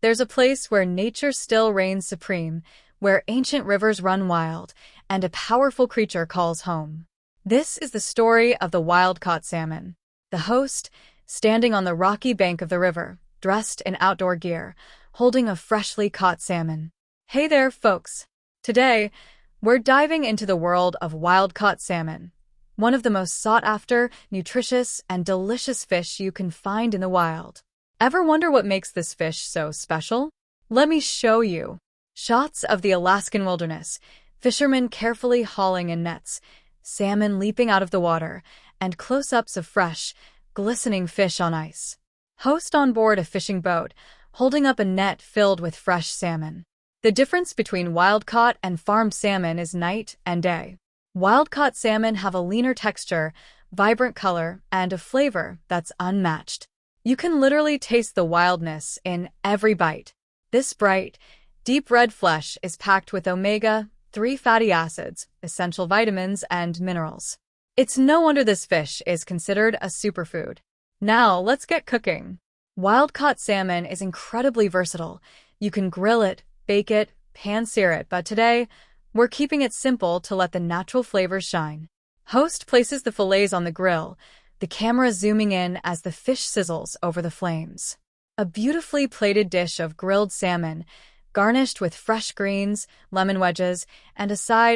There's a place where nature still reigns supreme, where ancient rivers run wild, and a powerful creature calls home. This is the story of the wild-caught salmon. The host, standing on the rocky bank of the river, dressed in outdoor gear, holding a freshly caught salmon. Hey there, folks! Today, we're diving into the world of wild-caught salmon, one of the most sought-after, nutritious, and delicious fish you can find in the wild. Ever wonder what makes this fish so special? Let me show you. Shots of the Alaskan wilderness, fishermen carefully hauling in nets, salmon leaping out of the water, and close-ups of fresh, glistening fish on ice. Host on board a fishing boat, holding up a net filled with fresh salmon. The difference between wild-caught and farmed salmon is night and day. Wild-caught salmon have a leaner texture, vibrant color, and a flavor that's unmatched. You can literally taste the wildness in every bite. This bright, deep red flesh is packed with omega-3 fatty acids, essential vitamins, and minerals. It's no wonder this fish is considered a superfood. Now, let's get cooking. Wild-caught salmon is incredibly versatile. You can grill it, bake it, pan-sear it, but today, we're keeping it simple to let the natural flavors shine. Host places the fillets on the grill, the camera zooming in as the fish sizzles over the flames. A beautifully plated dish of grilled salmon, garnished with fresh greens, lemon wedges, and a side